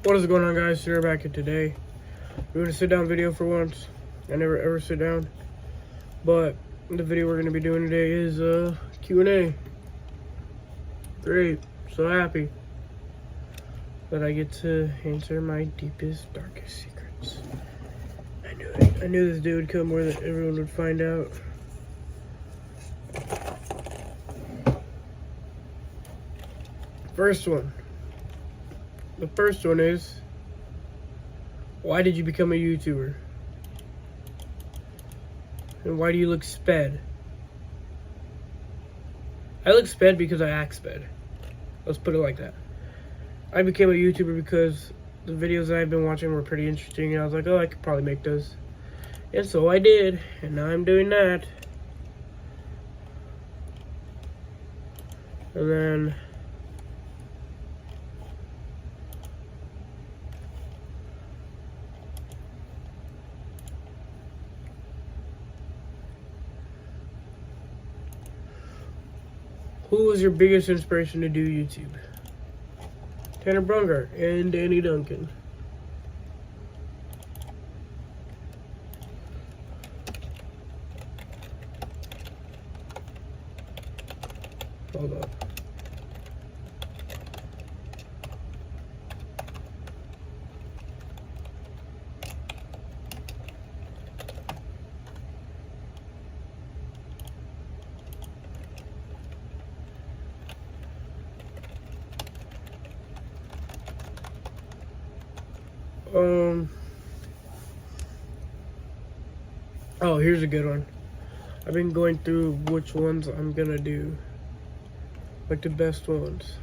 What is going on, guys? We're back here today. We're doing a sit down video for once. I never ever sit down, but the video we're going to be doing today is Q&A. Great, so happy that I get to answer my deepest, darkest secrets. I knew it. I knew this day would come where that everyone would find out. First one. The first one is, why did you become a YouTuber? And why do you look sped? I look sped because I act sped. Let's put it like that. I became a YouTuber because the videos that I've been watching were pretty interesting, and I was like, oh, I could probably make those. And so I did, and now I'm doing that. And then who was your biggest inspiration to do YouTube? Tanner Brungart and Danny Duncan. Hold on. Oh, here's a good one. I've been going through which ones I'm gonna do. Like the best ones.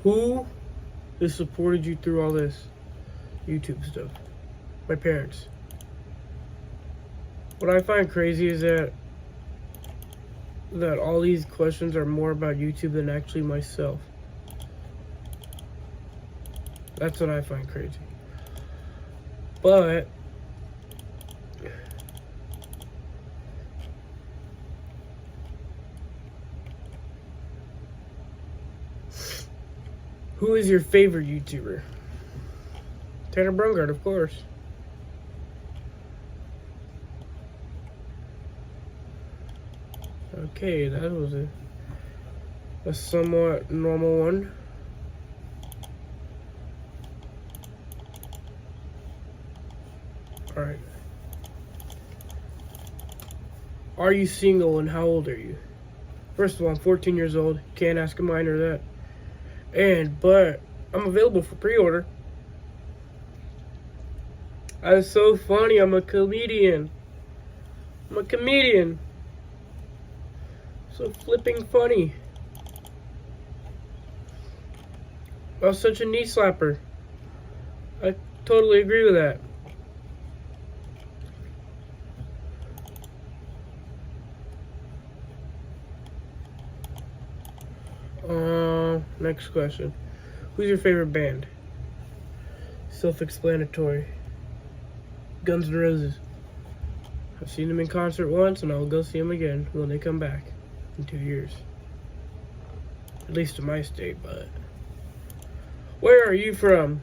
Who has supported you through all this YouTube stuff? My parents. What I find crazy is that all these questions are more about YouTube than actually myself. That's what I find crazy. But who is your favorite YouTuber? Tanner Brungart, of course. Okay, that was a somewhat normal one. Alright. Are you single and how old are you? First of all, I'm 14 years old. Can't ask a minor that. But I'm available for pre-order. That's so funny. I'm a comedian. So flipping funny. I was such a knee slapper. I totally agree with that. Next question. Who's your favorite band? Self-explanatory. Guns N' Roses. I've seen them in concert once, and I'll go see them again when they come back in 2 years. At least to my state, but... Where are you from?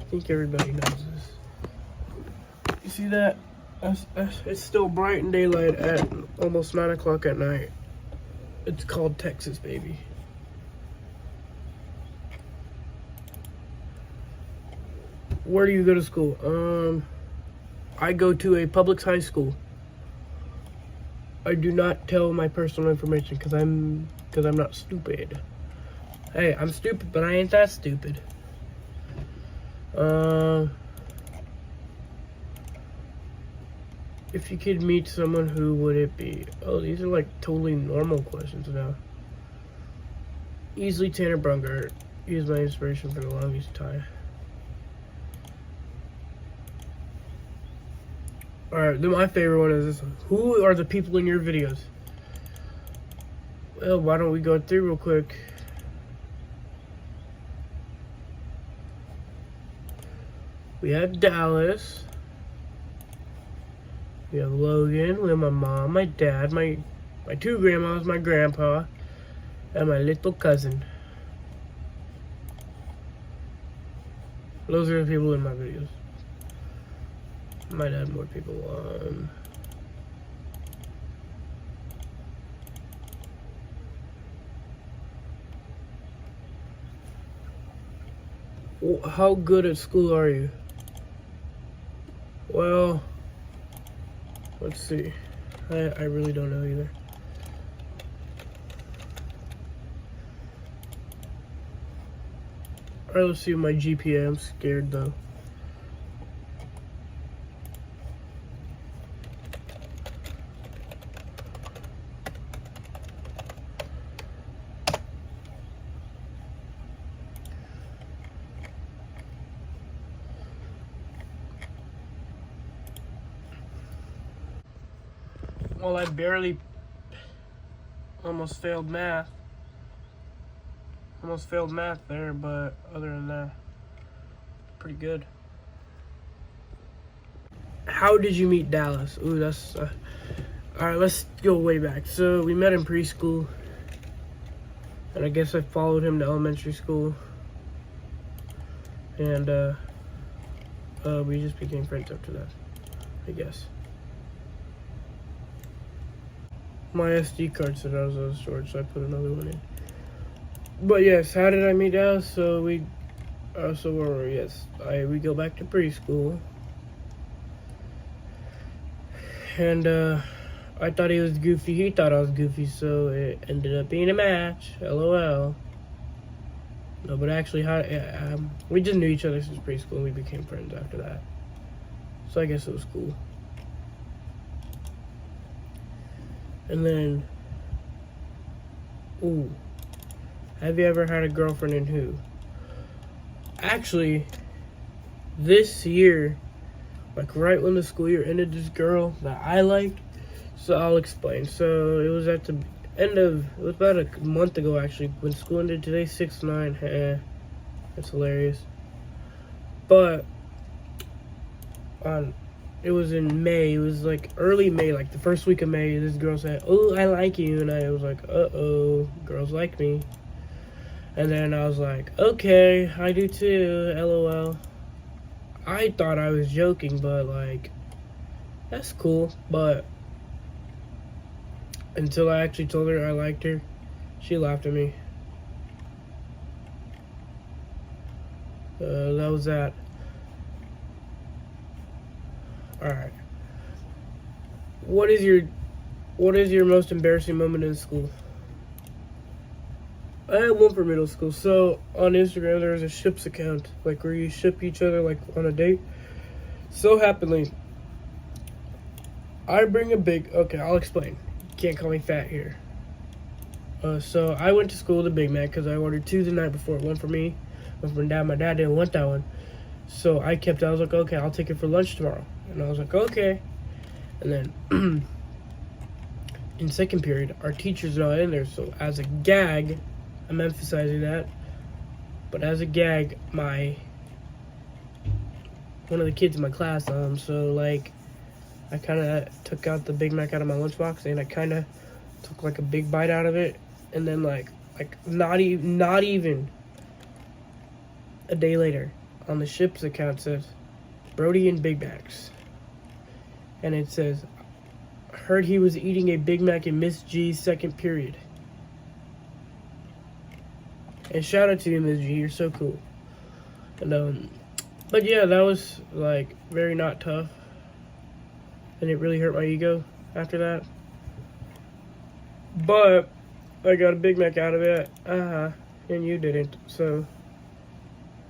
I think everybody knows this. You see that? It's still bright and daylight at almost 9 o'clock at night. It's called Texas, baby. Where do you go to school? I go to a public high school. I do not tell my personal information because I'm not stupid. Hey, I'm stupid, but I ain't that stupid. If you could meet someone, who would it be? Oh, these are like totally normal questions now. Easily Tanner Brungart. He was my inspiration for the longest time. Alright, then my favorite one is this one. Who are the people in your videos? Well, why don't we go through real quick? We have Dallas. We have Logan. We have my mom, my dad, my two grandmas, my grandpa, and my little cousin. Those are the people in my videos. Might add more people. How good at school are you? Well, let's see. I really don't know either. Alright, let's see my GPA. I'm scared though. Well, I barely almost failed math. Almost failed math there, but other than that, pretty good. How did you meet Dallas? Ooh, that's... Alright, let's go way back. So, we met in preschool. And I guess I followed him to elementary school. And, we just became friends after that, I guess. My SD card said I was out of storage, so I put another one in. But yes, how did I meet Dallas? So we go back to preschool. And I thought he was goofy, he thought I was goofy, so it ended up being a match. LOL. No, but actually, we just knew each other since preschool and we became friends after that. So I guess it was cool. And then, ooh, have you ever had a girlfriend and who? Actually, this year, like right when the school year ended, this girl that I liked, so I'll explain. So it was at the end of, it was about a month ago actually, when school ended. Today's 6/9, that's hilarious. But, it was in May, it was like early May, like the first week of May, this girl said, "Oh, I like you," and I was like, uh-oh, girls like me. And then I was like, okay, I do too, LOL. I thought I was joking, but like, that's cool, but until I actually told her I liked her, she laughed at me. That was that. Alright. What is your most embarrassing moment in school? I had one for middle school. So on Instagram there was a ships account, like where you ship each other like on a date. So happily, I bring okay, I'll explain. You can't call me fat here. So I went to school with a Big Mac because I ordered 2 the night before. One for me, one for Dad. My dad didn't want that one. So I was like, okay, I'll take it for lunch tomorrow. And I was like, okay. And then in second period, our teacher's not in there. So as a gag, I'm emphasizing that, but as a gag, one of the kids in my class, so like, I kind of took out the Big Mac out of my lunchbox, and I kind of took like a big bite out of it, and then like not even a day later, on the ship's account says, Brody and Big Macs, and it says, heard he was eating a Big Mac in Miss G's second period. And shout out to you, Ms. G, you're so cool. And but yeah, that was like very not tough, and it really hurt my ego after that. But I got a Big Mac out of it, and you didn't, so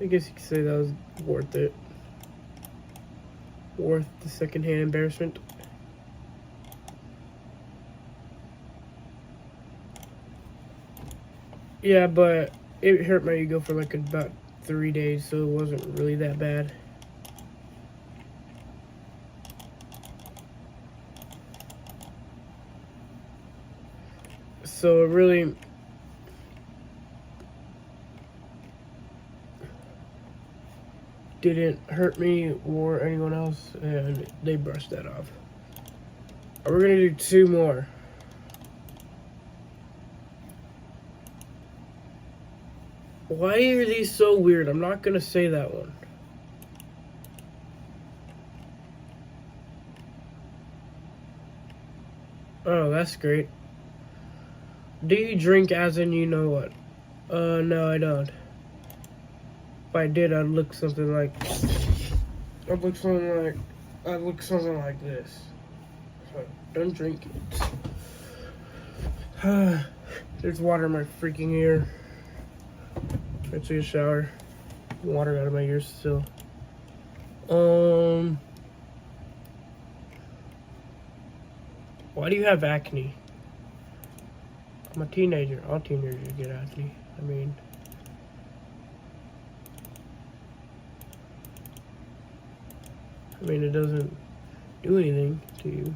I guess you could say that was worth it. Worth the secondhand embarrassment. Yeah, but it hurt my ego for like about 3 days, so it wasn't really that bad. So it really didn't hurt me or anyone else, and they brushed that off. We're gonna do 2 more. Why are these so weird? I'm not gonna say that one. Oh, that's great. Do you drink as in you know what? No, I don't. If I did, I'd look something like... I'd look something like this. So, don't drink it. There's water in my freaking ear. I took a shower. Water out of my ears still. Why do you have acne? I'm a teenager. All teenagers get acne. I mean... it doesn't do anything to you.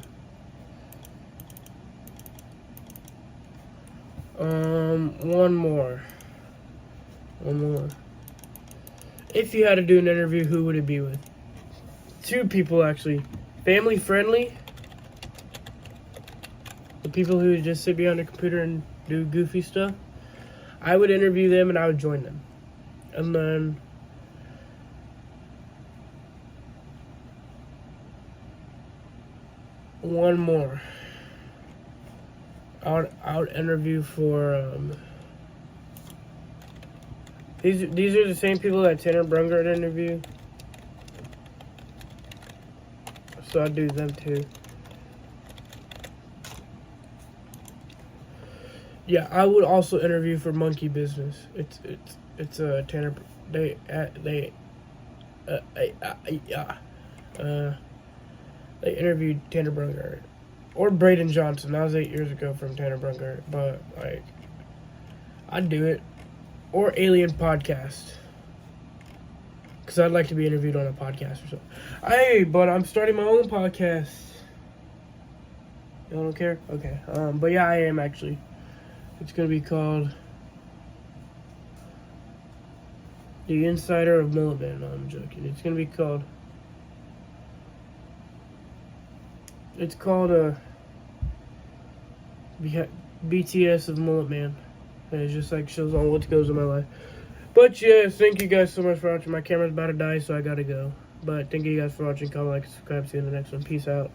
One more. If you had to do an interview, who would it be with? 2 people, actually. Family friendly. The people who just sit behind a computer and do goofy stuff. I would interview them and I would join them. And then... one more. I would interview for these are the same people that Tanner Brungard interviewed. So I'd do them too. Yeah, I would also interview for Monkey Business. It's a Tanner. They interviewed Tanner Brungard. Or Braden Johnson. That was 8 years ago from Tanner Brungard. But, like, I'd do it. Or Alien Podcast. Because I'd like to be interviewed on a podcast or something. Hey, but I'm starting my own podcast. Y'all don't care? Okay. But yeah, I am actually. It's going to be called The Insider of Mullet Man. No, I'm joking. It's going to be called... It's called BTS of Mullet Man. And it just like shows on what goes in my life. But yeah, thank you guys so much for watching. My camera's about to die, so I gotta go. But thank you guys for watching. Comment, like, subscribe. See you in the next one. Peace out.